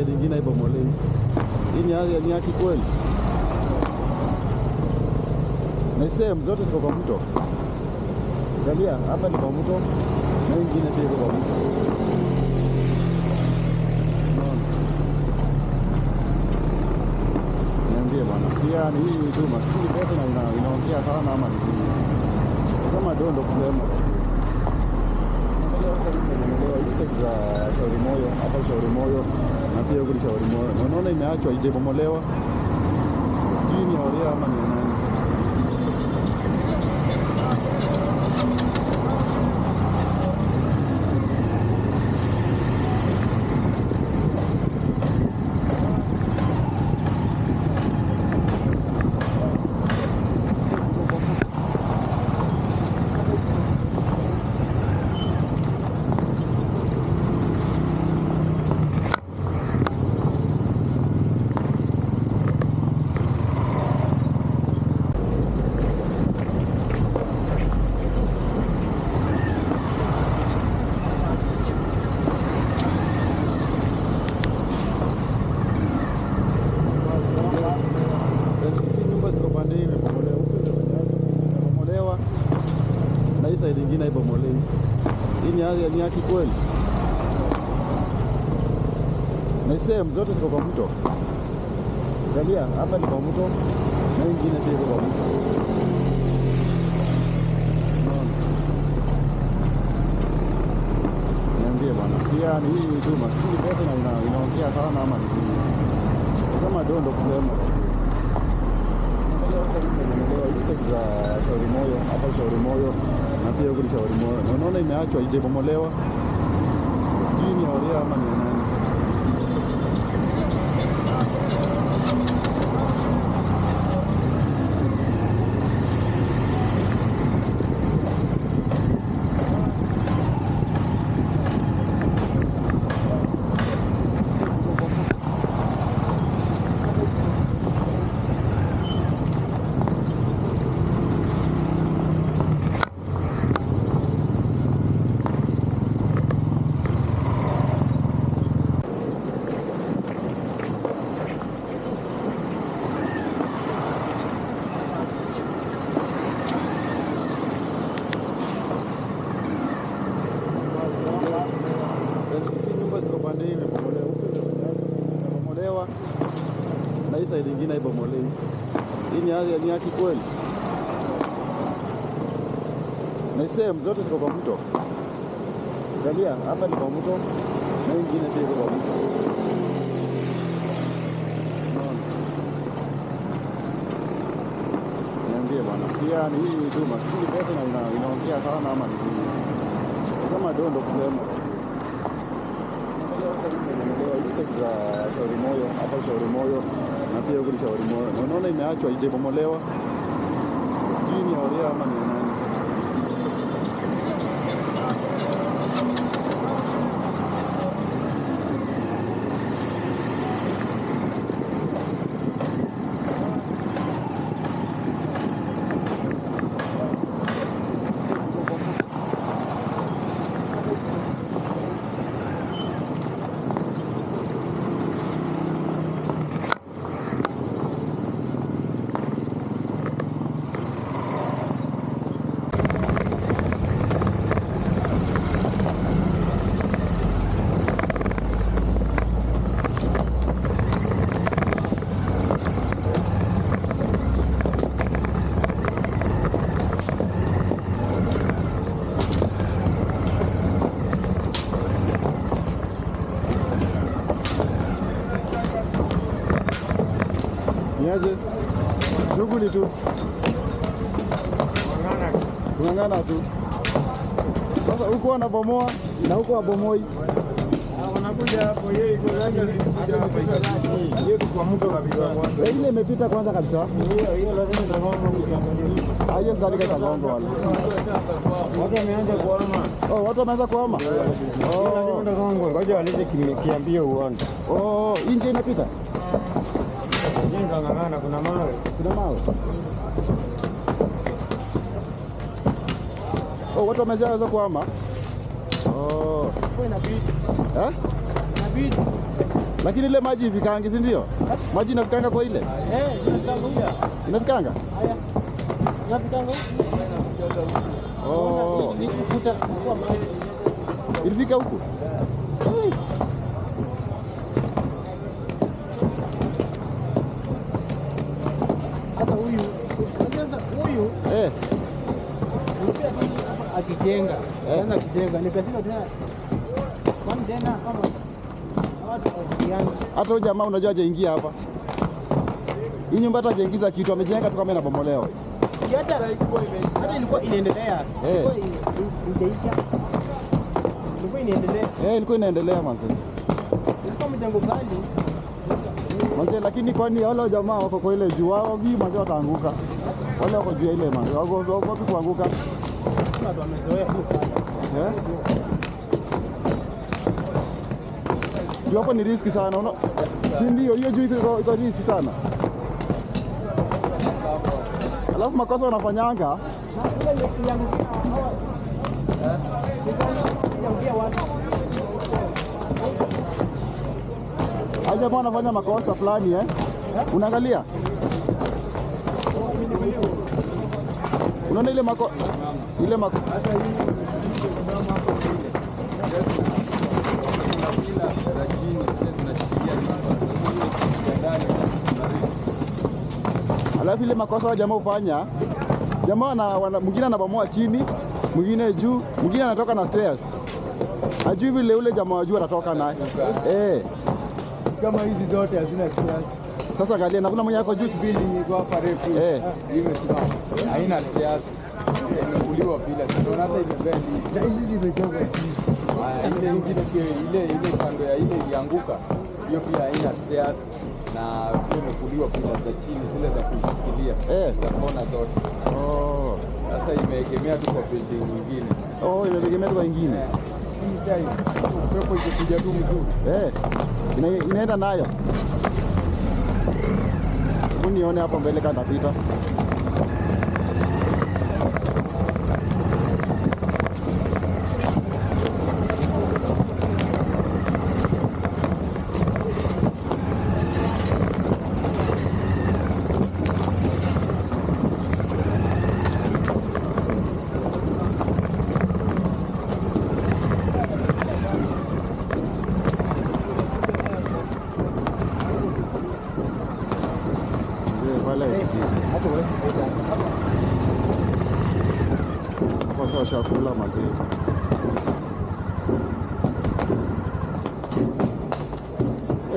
side nyingine haibomolei. Hii ni haki kweli? Na sehemu zote ziko kwa mto. Angalia, hapa ni kwa mto na nyingine pia iko kwa mto. Niambie bwana, ni hii tu maskini pesa na inaongea sana ama ni nini? Kama dondo kusema. Za Shauri Moyo, hapa Shauri Moyo na pia huko Shauri Moyo. Na unaona imeachwa ijabomolewa. Sijui ni Oria ama ni nani. Na hii side nyingine haibomolei. Hii ni haki kweli? Na sehemu zote ziko kwa mto. Angalia, hapa ni kwa mto na nyingine pia iko kwa mto. Niambie bwana, ni hii tu maskini pesa na inaongea sana ama ni nini? Kama dondo kusema. Za Shauri Moyo, hapa Shauri Moyo na pia huko Shauri Moyo. Na unaona imeachwa ijabomolewa. Sijui ni Oria ama ni nani. Na hii side nyingine haibomolei. Hii ni haki kweli? Na sehemu zote ziko kwa mto. Angalia, hapa ni kwa mto na nyingine pia iko kwa mto. Niambie bwana, ni hii tu maskini pesa na inaongea sana ama ni nini? Kama dondo kusema. Za Shauri Moyo, hapa Shauri Moyo na pia huko Shauri Moyo. Na unaona imeachwa ijabomolewa. Sijui ni Oria ama ni nani. Niaje? Shughuli tu. Kung'ang'ana tu. Sasa huko wanabomoa na huko wabomoi. Wanakuja hapo yeye iko ndani ya hapo yeye kwa mtu kabisa. Ile imepita kwanza kabisa. Hiyo lazima tagongo kuangalia. Haje ndani kwa tagongo wale. Watu wameanza kuhama. Watu wameanza kuhama. Lazima tagongo ngoja walete kiambio uone. Nje inapita. Jenga ng'ang'ana kuna mawe. Kuna mawe. Watu wameanza kuhama. Kwa inapita. speed. Lakini ile maji ifikangi, si ndio? Maji inafikanga kwa ile? Inafikanga huko. Inafikanga? Haya. Inafikanga huko. Oh. Nikukuta kwa maji. Ilifika huko? Sasa huyu akijenga tena akijenga nikasema tena kwani tena kama watu wajianze. Hata huyu jamaa unajua hajaingia hapa. Hii nyumba hata hajaingiza kitu, amejenga tu kama inabomolewa. Hata ilikuwa inaendelea. Ilikuwa inaendelea manze. Ilikuwa mjengo kali. Manze, lakini kwani wale jamaa wako kwa ile juu wao hivi manze wataanguka. Wale wako juu ile manze. Wako wapi kuanguka? Watu wamezoea hiyo kazi. Juu hapo ni riski sana. Si ndio? Hiyo juu iko riski sana. Alafu makosa wanafanyanga. Aje bwana anafanya makosa fulani Unaangalia? Unaona ile mako alafu ile makosa wa jamaa ufanya, jamaa mwingine anabomoa chini, mwingine juu, mwingine anatoka na stairs. Hajui vile ule jamaa wajua atatoka naye. Kama hizi zote hazina stairs. Sasa angalia na kuna mwenye yako juu building iko hapa refu. Imesimama. Haina stairs. Imekuliwa bila. Ndio hata imebendi. Na hizi zimechongwa. Ile nyingine pia ile kando ya ile ilianguka. Hiyo pia haina stairs na imekuliwa bila za chini zile za kushikilia. Za kona zote. Sasa imeegemea tu kwa building nyingine. Imeegemea tu kwa nyingine. Pepo ikikuja tu mzuri. Inaenda nayo. Hebu nione hapo mbele kama napita. Hapo sasa kula maziwa.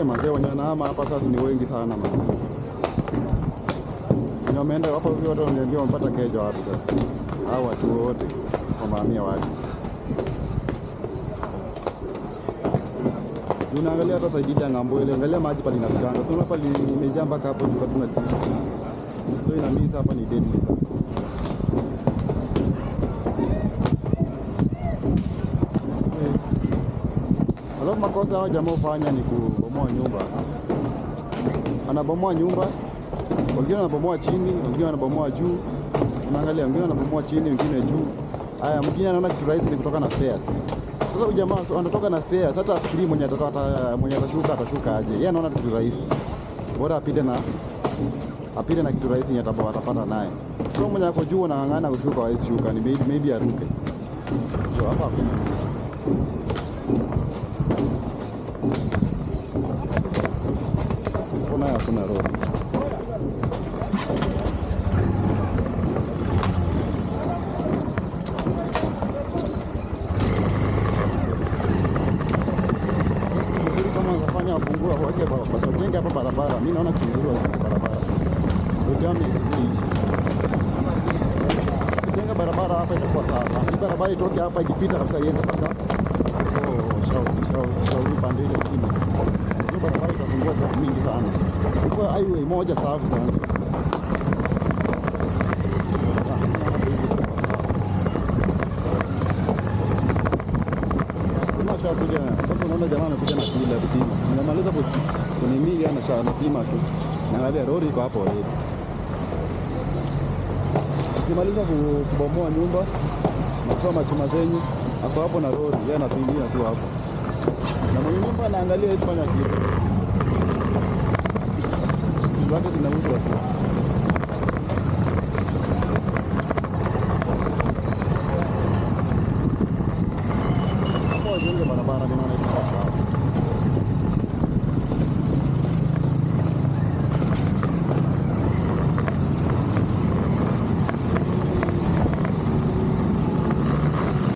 Maziwa wanahama hapa sasa ni wengi sana maziwa. Ndio wameenda hapo hivyo watu wanaambia wamepata keja wapi sasa? Hao watu wote wamamia wapi? Unaangalia hata saidi ya ngambo ile, angalia maji pale inafikanga. Sio pale imejaa mpaka hapo juu kuna kitu. So inamisa hapa ni deadly sana. Alafu makosa hao jamaa ufanya ni kubomoa nyumba. Anabomoa nyumba, wengine wanabomoa chini, wengine wanabomoa juu. Unaangalia wengine wanabomoa chini, wengine juu. Haya, mwingine anaona kitu rahisi ni kutoka na stairs. Sasa huyu jamaa anatoka na stairs, hata afikiri mwenye atashuka aje. Yeye anaona kitu rahisi. Bora apite na kitu rahisi yenye atapata naye. So mwenye ako juu anang'ang'ana kushuka hawezi shuka, ni maybe aruke. So hapa hakuna. Hakuna road. Wafungua wake basi wajenge hapa barabara. Mimi naona kizuri wa barabara. Ujami isiishi. Jenga barabara hapa itakuwa sasa. Hii barabara itoke hapa ikipita kabisa iende mpaka shauri pande ile chini. Hiyo barabara itafungua kwa mingi sana. Kwa highway moja safi sana. Kuja sasa, unaona jamaa amekuja na kila kupima. Nimemaliza kunimili anapima tu. Naangalia lori iko hapo already. Nikimaliza kubomoa nyumba, natoa machuma zenyu hapo na lori, yeye anapimia tu hapo. Na mwenye nyumba anaangalia hizi fanya kitu. Vitu zake zinauzwa tu.